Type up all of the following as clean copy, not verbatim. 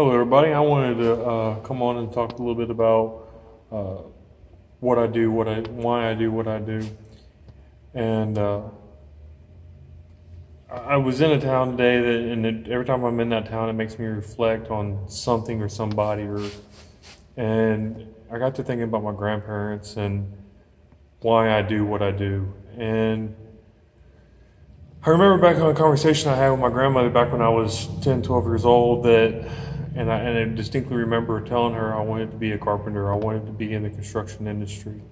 Hello, everybody. I wanted to come on and talk a little bit about uh, what I do, why I do what I do. And I was in a town today every time I'm in that town, it makes me reflect on something or somebody. And I got to thinking about my grandparents and why I do what I do. And I remember back on a conversation I had with my grandmother back when I was 10, 12 years old and I distinctly remember telling her I wanted to be a carpenter. I wanted to be in the construction industry.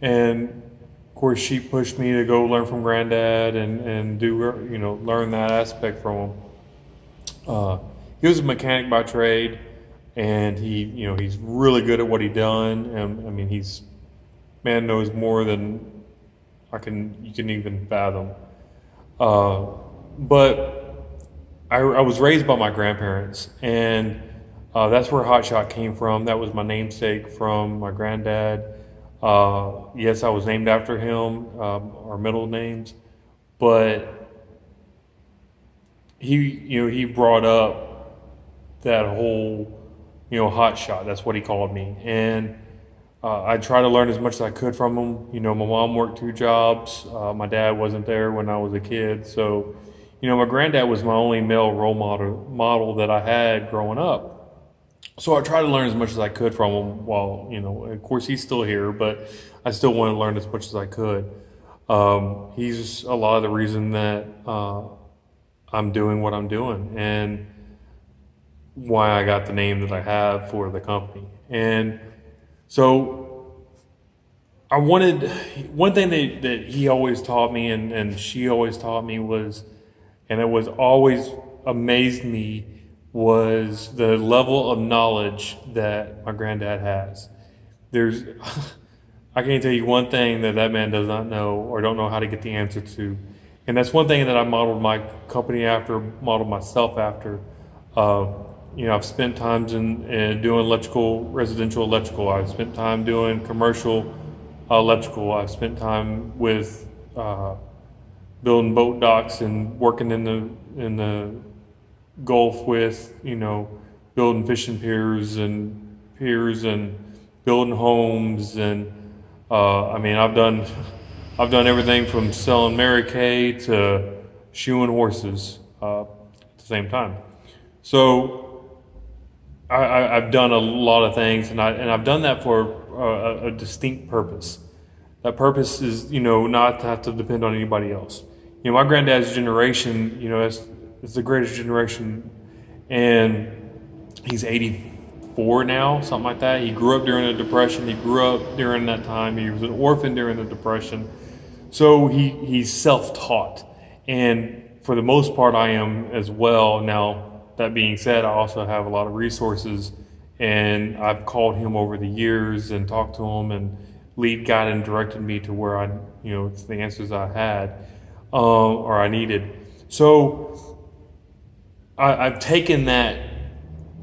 And of course, she pushed me to go learn from granddad and learn that aspect from him. He was a mechanic by trade, and he's really good at what he done. And I mean, man knows more than you can even fathom. But I was raised by my grandparents, and that's where Hotshot came from. That was my namesake from my granddad. Yes, I was named after him, our middle names, but he brought up that whole, Hotshot. That's what he called me, and I tried to learn as much as I could from him. My mom worked two jobs. My dad wasn't there when I was a kid, so. My granddad was my only male role model that I had growing up. So I tried to learn as much as I could from him while, of course he's still here, but I still wanted to learn as much as I could. He's a lot of the reason that I'm doing what I'm doing and why I got the name that I have for the company. And so one thing that he always taught me and she always taught me was, and it was always amazed me, was the level of knowledge that my granddad has. I can't tell you one thing that man does not know or don't know how to get the answer to. And that's one thing that I modeled my company after, modeled myself after. I've spent times in doing residential electrical. I've spent time doing commercial electrical. I've spent time with building boat docks and working in the Gulf with, building fishing piers and building homes. And I've done everything from selling Mary Kay to shoeing horses at the same time. So I've done a lot of things, and I've done that for a distinct purpose. That purpose is, not to have to depend on anybody else. My granddad's generation, it's the greatest generation, and he's 84 now, something like that. He grew up during the Depression. He grew up during that time. He was an orphan during the Depression. So he's self-taught. And for the most part, I am as well. Now, that being said, I also have a lot of resources, and I've called him over the years and talked to him and lead guided and directed me to where the answers I had. Or I needed. So I've taken that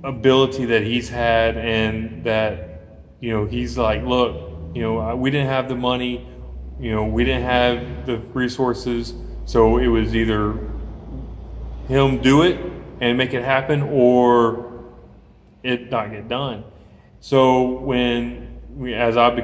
ability that he's had and that, he's like, look, we didn't have the money, we didn't have the resources. So it was either him do it and make it happen or it not get done. So as I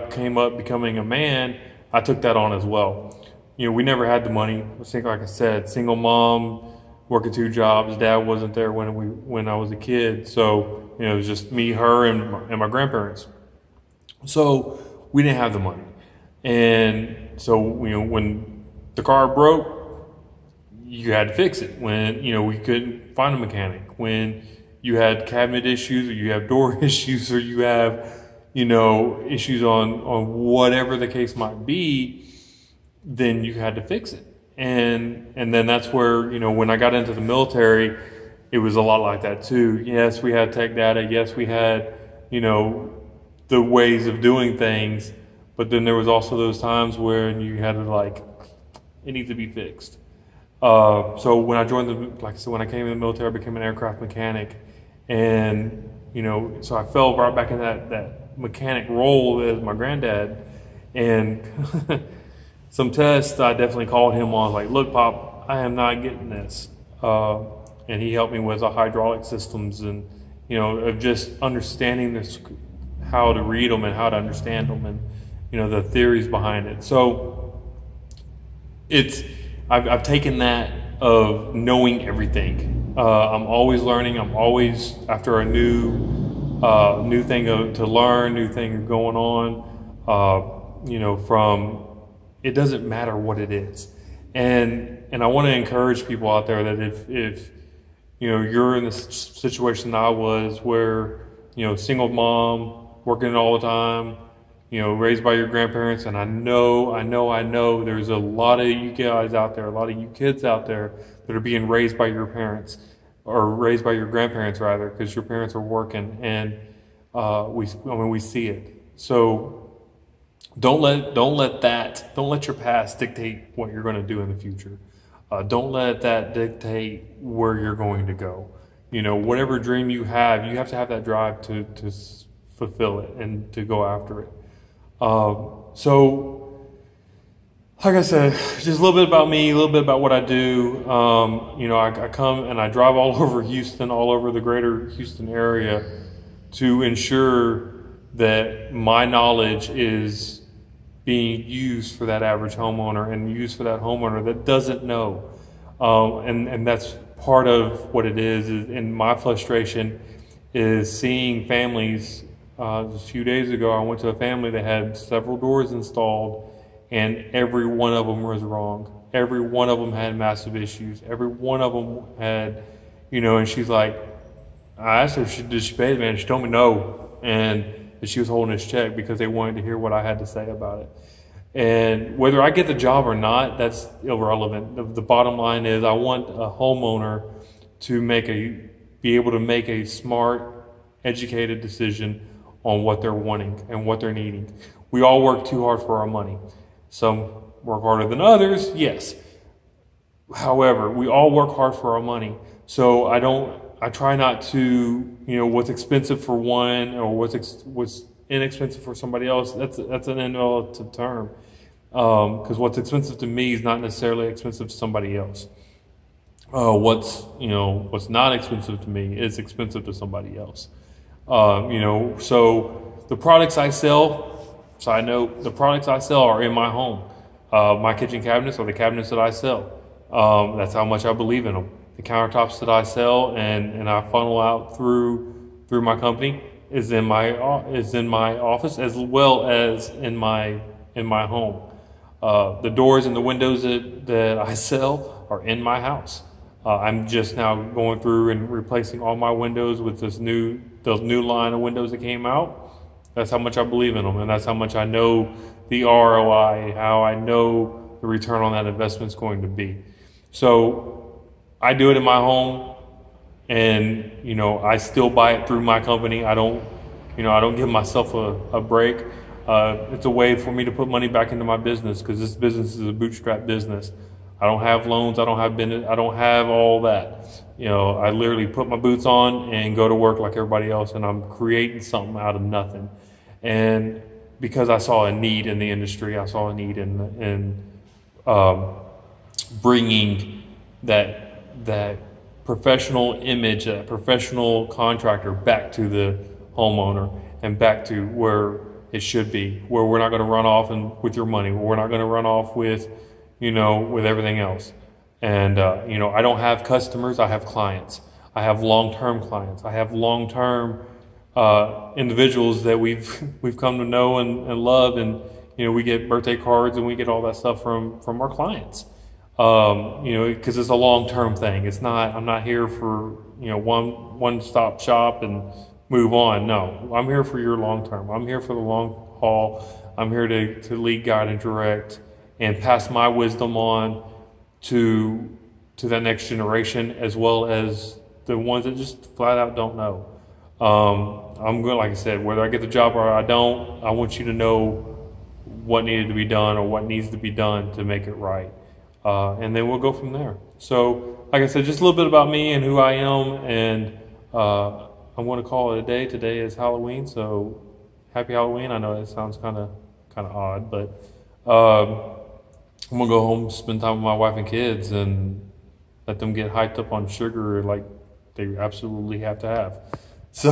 came up becoming a man, I took that on as well. We never had the money. Like I said, single mom, working two jobs. Dad wasn't there when I was a kid. So, it was just me, her, and my grandparents. So we didn't have the money. And so, when the car broke, you had to fix it. When, we couldn't find a mechanic. When you had cabinet issues or you have door issues or you have, issues on whatever the case might be, then you had to fix it. And then that's where, when I got into the military, it was a lot like that too. Yes, we had tech data. Yes, we had, the ways of doing things. But then there was also those times where you had to it needs to be fixed. So when I joined when I came in the military, I became an aircraft mechanic. And, so I fell right back in that mechanic role as my granddad. And some tests, I definitely called him on, look, Pop, I am not getting this. and he helped me with the hydraulic systems and, of just understanding this, how to read them and how to understand them and, the theories behind it. So I've taken that of knowing everything. I'm always learning. I'm always after a new thing to learn, new thing going on, from, it doesn't matter what it is. And I want to encourage people out there that if you're in the situation I was where, single mom, working all the time, raised by your grandparents, and I know there's a lot of you guys out there, a lot of you kids out there that are being raised by your parents, or raised by your grandparents rather, because your parents are working, and we see it. So don't let your past dictate what you're going to do in the future. Don't let that dictate where you're going to go. Whatever dream you have to have that drive to fulfill it and to go after it. So, like I said, just a little bit about me, a little bit about what I do. I come and I drive all over Houston, all over the greater Houston area to ensure that my knowledge is being used for that average homeowner and used for that homeowner that doesn't know. And that's part of what it is. And my frustration is seeing families. A few days ago, I went to a family that had several doors installed, and every one of them was wrong. Every one of them had massive issues. Every one of them had, and she's like, I asked her, did she pay it, man? She told me no, and that she was holding this check because they wanted to hear what I had to say about it. And whether I get the job or not, that's irrelevant. The bottom line is I want a homeowner to be able to make a smart, educated decision on what they're wanting and what they're needing. We all work too hard for our money. Some work harder than others, yes. However, we all work hard for our money. So I try not to, what's expensive for one or what's inexpensive for somebody else. That's an relative term. Because what's expensive to me is not necessarily expensive to somebody else. What's not expensive to me is expensive to somebody else. So the products I sell, side note, the products I sell are in my home. My kitchen cabinets are the cabinets that I sell. That's how much I believe in them. The countertops that I sell and I funnel out through my company is in my office as well as in my home. The doors and the windows that I sell are in my house. I'm just now going through and replacing all my windows with the new line of windows that came out. That's how much I believe in them, and that's how much I know the ROI, how I know the return on that investment is going to be. So I do it in my home, and I still buy it through my company. I don't give myself a break. It's a way for me to put money back into my business because this business is a bootstrap business. I don't have loans. I don't have all that. I literally put my boots on and go to work like everybody else, and I'm creating something out of nothing. And because I saw a need in the industry, I saw a need in bringing that professional image, that professional contractor back to the homeowner and back to where it should be, where we're not going to run off with your money, where we're not going to run off with everything else. And, I don't have customers, I have clients. I have long-term clients. I have long-term individuals that we've come to know and love, and, we get birthday cards and we get all that stuff from our clients. Because it's a long-term thing. I'm not here for, one-stop shop and move on. No, I'm here for your long-term. I'm here for the long haul. I'm here to lead, guide, and direct and pass my wisdom on to that next generation, as well as the ones that just flat out don't know. I'm going, like I said, whether I get the job or I don't, I want you to know what needed to be done or what needs to be done to make it right. And then we'll go from there. So, like I said, just a little bit about me and who I am, and I'm going to call it a day. Today is Halloween, so happy Halloween. I know that sounds kind of odd, but I'm going to go home, spend time with my wife and kids, and let them get hyped up on sugar like they absolutely have to have. So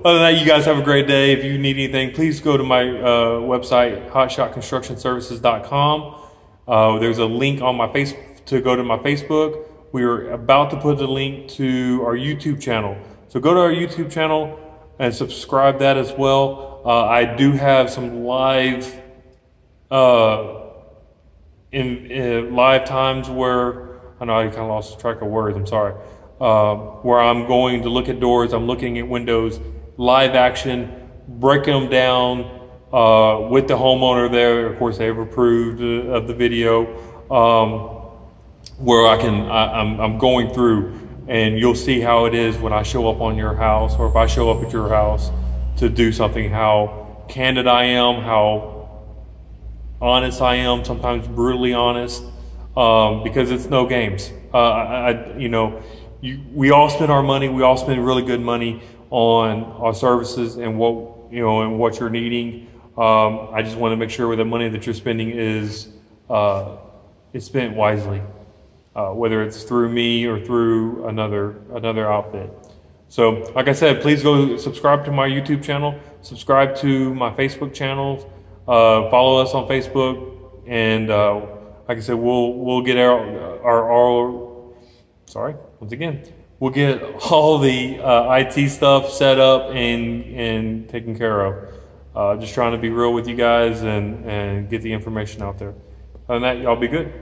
other than that, you guys have a great day. If you need anything, please go to my website, hotshotconstructionservices.com. There's a link on my face to go to my Facebook. We are about to put the link to our YouTube channel. So go to our YouTube channel and subscribe that as well. I do have some live in live times where, I know I kind of lost track of words, I'm sorry, where I'm going to look at doors, I'm looking at windows, live action, breaking them down with the homeowner there. Of course, they've approved of the video, where I'm going through, and you'll see how it is when I show up on your house, or if I show up at your house to do something, how candid I am, how honest I am, sometimes brutally honest, because it's no games. We all spend our money. We all spend really good money on our services and what you're needing. I just want to make sure the money that you're spending is spent wisely, whether it's through me or through another outfit. So, like I said, please go subscribe to my YouTube channel, subscribe to my Facebook channels, follow us on Facebook, and like I said, we'll get we'll get all the IT stuff set up and taken care of. Just trying to be real with you guys and get the information out there. Other than that, y'all be good.